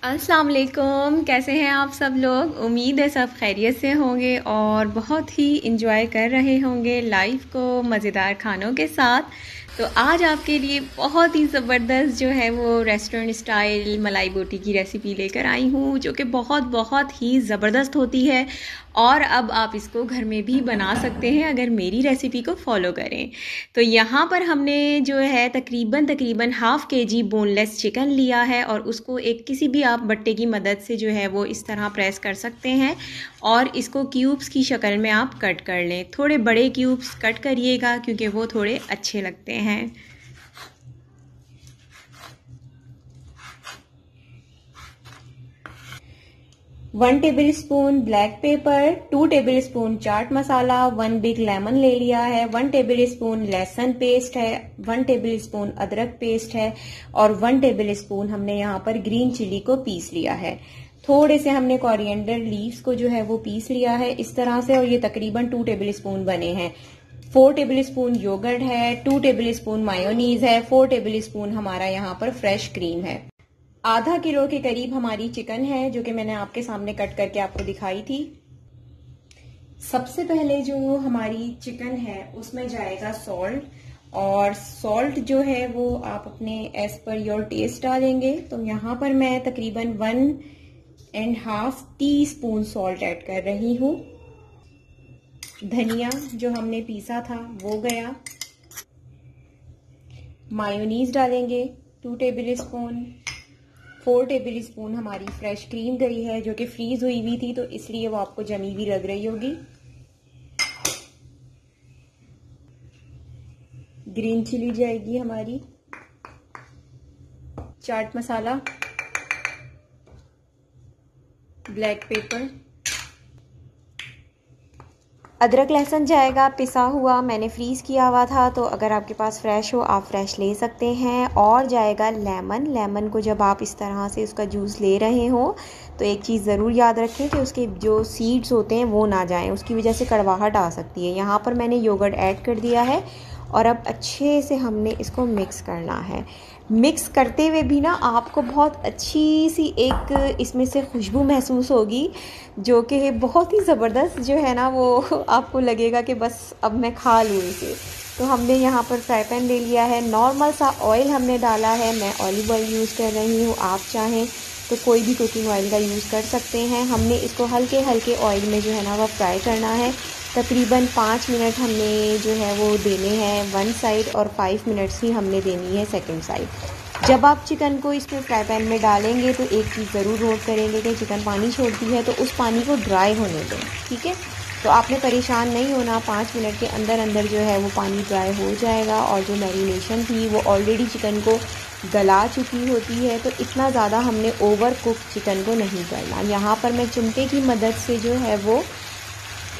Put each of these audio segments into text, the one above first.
अस्सलाम वालेकुम। कैसे हैं आप सब लोग? उम्मीद है सब खैरियत से होंगे और बहुत ही इंजॉय कर रहे होंगे लाइफ को मज़ेदार खानों के साथ। तो आज आपके लिए बहुत ही ज़बरदस्त जो है वो रेस्टोरेंट स्टाइल मलाई बोटी की रेसिपी लेकर आई हूँ, जो कि बहुत बहुत ही ज़बरदस्त होती है। और अब आप इसको घर में भी बना सकते हैं अगर मेरी रेसिपी को फॉलो करें। तो यहाँ पर हमने जो है तकरीबन तकरीबन हाफ़ केजी बोनलेस चिकन लिया है और उसको एक किसी भी आप बट्टे की मदद से जो है वो इस तरह प्रेस कर सकते हैं और इसको क्यूब्स की शक्ल में आप कट कर लें। थोड़े बड़े क्यूब्स कट करिएगा क्योंकि वो थोड़े अच्छे लगते हैं। 1 tablespoon black pepper, 2 tablespoon chaat masala, 1 big lemon ले लिया है, 1 टेबल स्पून लहसुन पेस्ट है, 1 टेबल स्पून अदरक पेस्ट है और 1 टेबल स्पून हमने यहाँ पर ग्रीन चिली को पीस लिया है। थोड़े से हमने कोरिएंडर लीव्स को जो है वो पीस लिया है इस तरह से, और ये तकरीबन 2 टेबल स्पून बने हैं। 4 टेबल स्पून योगर्ट है, 2 टेबल स्पून मायोनीज है, 4 टेबल स्पून हमारा यहाँ पर फ्रेश क्रीम है। आधा किलो के करीब हमारी चिकन है जो कि मैंने आपके सामने कट करके आपको दिखाई थी। सबसे पहले जो हमारी चिकन है उसमें जाएगा सॉल्ट, और सॉल्ट जो है वो आप अपने एज पर योर टेस्ट डालेंगे। तो यहाँ पर मैं तकरीबन 1.5 टीस्पून सॉल्ट ऐड कर रही हूँ। धनिया जो हमने पीसा था वो गया। मायोनीज डालेंगे 2 टेबल स्पून। 4 टेबल स्पून हमारी फ्रेश क्रीम गई है जो कि फ्रीज हुई हुई थी, तो इसलिए वो आपको जमी हुई लग रही होगी। ग्रीन चिली जाएगी हमारी, चाट मसाला, ब्लैक पेपर, अदरक लहसुन जाएगा पिसा हुआ, मैंने फ्रीज़ किया हुआ था, तो अगर आपके पास फ्रेश हो आप फ्रेश ले सकते हैं। और जाएगा लेमन। लेमन को जब आप इस तरह से उसका जूस ले रहे हो तो एक चीज़ ज़रूर याद रखें कि उसके जो सीड्स होते हैं वो ना जाएं, उसकी वजह से कड़वाहट आ सकती है। यहाँ पर मैंने योगर्ट ऐड कर दिया है और अब अच्छे से हमने इसको मिक्स करना है। मिक्स करते हुए भी ना आपको बहुत अच्छी सी एक इसमें से खुशबू महसूस होगी जो कि बहुत ही ज़बरदस्त जो है ना वो आपको लगेगा कि बस अब मैं खा लूँ इसे। तो हमने यहाँ पर फ्राई पैन ले लिया है, नॉर्मल सा ऑयल हमने डाला है, मैं ऑलिव ऑयल यूज़ कर रही हूँ, आप चाहें तो कोई भी कुकिंग ऑयल का यूज़ कर सकते हैं। हमने इसको हल्के हल्के ऑयल में जो है ना वो फ्राई करना है। तकरीबन 5 मिनट हमने जो है वो देने हैं वन साइड और 5 मिनट्स ही हमने देनी है सेकंड साइड। जब आप चिकन को इसमें फ्राई पैन में डालेंगे तो एक चीज़ ज़रूर नोट करेंगे कि चिकन पानी छोड़ती है, तो उस पानी को ड्राई होने दें, ठीक है। तो आपने परेशान नहीं होना, 5 मिनट के अंदर अंदर जो है वो पानी ड्राई हो जाएगा और जो मैरिनेशन थी वो ऑलरेडी चिकन को गला चुकी होती है। तो इतना ज़्यादा हमने ओवर कुक चिकन को नहीं करना। यहाँ पर मैं चिमटे की मदद से जो है वो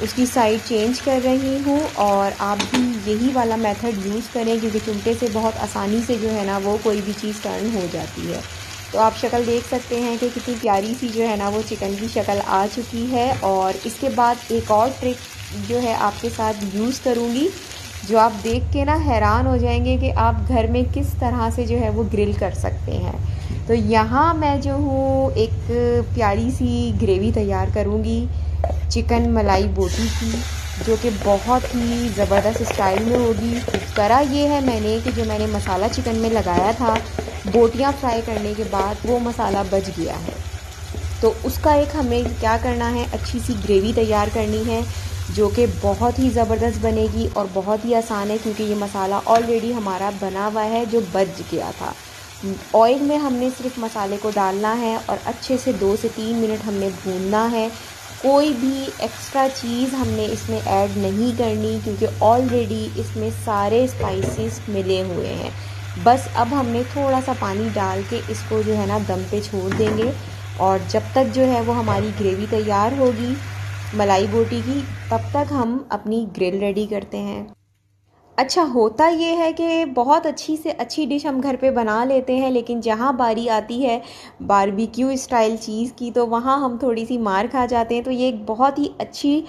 उसकी साइड चेंज कर रही हूँ, और आप भी यही वाला मेथड यूज़ करें क्योंकि चिमटे से बहुत आसानी से जो है ना वो कोई भी चीज़ टर्न हो जाती है। तो आप शक्ल देख सकते हैं कि कितनी प्यारी सी जो है ना वो चिकन की शक्ल आ चुकी है। और इसके बाद एक और ट्रिक जो है आपके साथ यूज़ करूँगी जो आप देख के ना हैरान हो जाएंगे कि आप घर में किस तरह से जो है वो ग्रिल कर सकते हैं। तो यहाँ मैं जो हूँ एक प्यारी सी ग्रेवी तैयार करूँगी चिकन मलाई बोटी की, जो कि बहुत ही ज़बरदस्त स्टाइल में होगी। करा ये है मैंने कि जो मैंने मसाला चिकन में लगाया था बोटियाँ फ्राई करने के बाद वो मसाला बच गया है, तो उसका एक हमें क्या करना है, अच्छी सी ग्रेवी तैयार करनी है जो कि बहुत ही ज़बरदस्त बनेगी और बहुत ही आसान है क्योंकि ये मसाला ऑलरेडी हमारा बना हुआ है जो बच गया था। ऑयल में हमने सिर्फ मसाले को डालना है और अच्छे से 2 से 3 मिनट हमने भूनना है। कोई भी एक्स्ट्रा चीज़ हमने इसमें ऐड नहीं करनी क्योंकि ऑलरेडी इसमें सारे स्पाइसेस मिले हुए हैं। बस अब हमने थोड़ा सा पानी डाल के इसको जो है ना दम पे छोड़ देंगे, और जब तक जो है वो हमारी ग्रेवी तैयार होगी मलाई बोटी की, तब तक हम अपनी ग्रिल रेडी करते हैं। अच्छा, होता ये है कि बहुत अच्छी से अच्छी डिश हम घर पे बना लेते हैं, लेकिन जहाँ बारी आती है बारबेक्यू स्टाइल चीज़ की तो वहाँ हम थोड़ी सी मार खा जाते हैं। तो ये एक बहुत ही अच्छी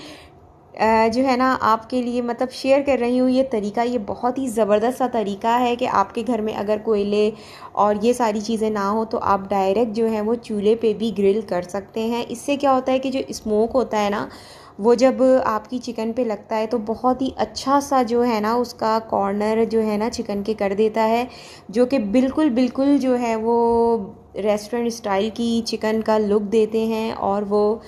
जो है ना आपके लिए मतलब शेयर कर रही हूँ ये तरीका। ये बहुत ही ज़बरदस्त सा तरीका है कि आपके घर में अगर कोयले और ये सारी चीज़ें ना हो तो आप डायरेक्ट जो है वो चूल्हे पे भी ग्रिल कर सकते हैं। इससे क्या होता है कि जो स्मोक होता है ना वो जब आपकी चिकन पे लगता है तो बहुत ही अच्छा सा जो है ना उसका कॉर्नर जो है ना चिकन के कर देता है, जो कि बिल्कुल बिल्कुल जो है वो रेस्टोरेंट स्टाइल की चिकन का लुक देते हैं। और वो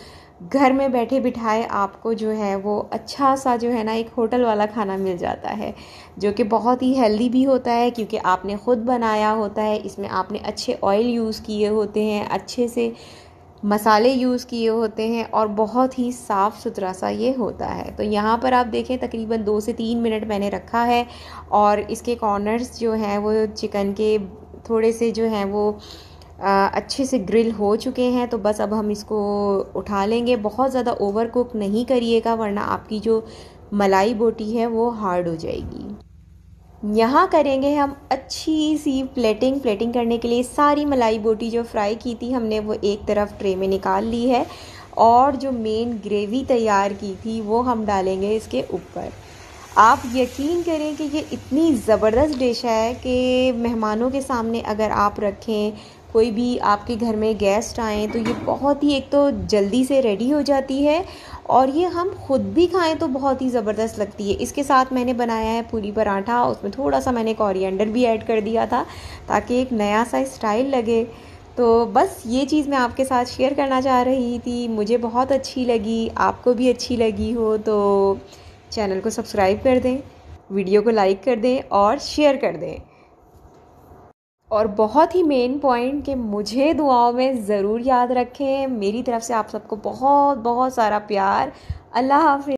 घर में बैठे बिठाए आपको जो है वो अच्छा सा जो है ना एक होटल वाला खाना मिल जाता है, जो कि बहुत ही हेल्दी भी होता है क्योंकि आपने ख़ुद बनाया होता है। इसमें आपने अच्छे ऑयल यूज़ किए होते हैं, अच्छे से मसाले यूज़ किए होते हैं और बहुत ही साफ़ सुथरा सा ये होता है। तो यहाँ पर आप देखें तकरीबन 2 से 3 मिनट मैंने रखा है और इसके कॉर्नर्स जो हैं वो चिकन के थोड़े से जो हैं वो अच्छे से ग्रिल हो चुके हैं। तो बस अब हम इसको उठा लेंगे। बहुत ज़्यादा ओवर कुक नहीं करिएगा वरना आपकी जो मलाई बोटी है वो हार्ड हो जाएगी। यहाँ करेंगे हम अच्छी सी प्लेटिंग करने के लिए सारी मलाई बोटी जो फ्राई की थी हमने वो एक तरफ ट्रे में निकाल ली है और जो मेन ग्रेवी तैयार की थी वो हम डालेंगे इसके ऊपर। आप यकीन करें कि ये इतनी ज़बरदस्त डिश है कि मेहमानों के सामने अगर आप रखें, कोई भी आपके घर में गेस्ट आएँ तो ये बहुत ही एक तो जल्दी से रेडी हो जाती है और ये हम खुद भी खाएं तो बहुत ही ज़बरदस्त लगती है। इसके साथ मैंने बनाया है पूरी पराठा, उसमें थोड़ा सा मैंने कोरिएंडर भी ऐड कर दिया था ताकि एक नया सा स्टाइल लगे। तो बस ये चीज़ मैं आपके साथ शेयर करना चाह रही थी। मुझे बहुत अच्छी लगी, आपको भी अच्छी लगी हो तो चैनल को सब्सक्राइब कर दें, वीडियो को लाइक कर दें और शेयर कर दें। और बहुत ही मेन पॉइंट कि मुझे दुआओं में ज़रूर याद रखें। मेरी तरफ से आप सबको बहुत बहुत सारा प्यार। अल्लाह हाफ़िज़।